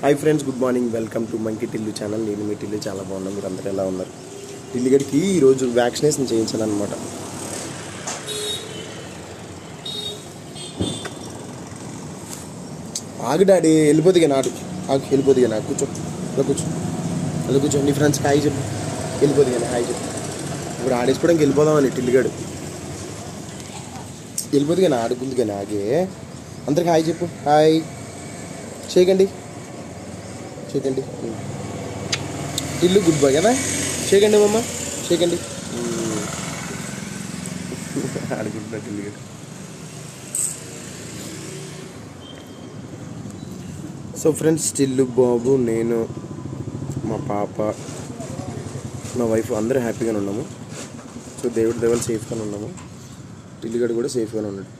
Hi friends, good morning. Welcome to monkey Tillu channel. నేను మీ టిల్లు చాలా బాగున్నాను. మీరు అందరూ ఎలా ఉన్నారు? టిల్లిగడికి ఈరోజు వ్యాక్సినేషన్ చేయించాలన్నమాట. ఆగు డాడీ, వెళ్ళిపోతుంది నాడు. ఆగు, వెళ్ళిపోతుంది నాకు. కూర్చో, ఇలా కూర్చో, ఇలా కూర్చో. నీ ఫ్రెండ్స్కి హాయ్ చెప్పు. వెళ్ళిపోతుంది కానీ హాయ్ చెప్పు. ఇప్పుడు ఆడేసుకోవడానికి వెళ్ళిపోదామని టిల్లిగాడు వెళ్ళిపోతుంది కానీ ఆడుకుంది కానీ ఆగే. అందరికి హాయ్ చెప్పు. హాయ్ చేయకండి, చేయకండి. టిల్లు గుడ్ బాయ్ కదా. చేయకండి మమ్మ, చేయకండి. ఆడుకుంటున్నా టిల్లుగాడు. సో ఫ్రెండ్స్, టిల్లు బాబు, నేను, మా పాప, మా వైఫ్ అందరూ హ్యాపీగానే ఉన్నాము. సో దేవుడి దేవుళ్ళు సేఫ్గానే ఉన్నాము. టిల్లుగాడు కూడా సేఫ్గానే ఉన్నాడు.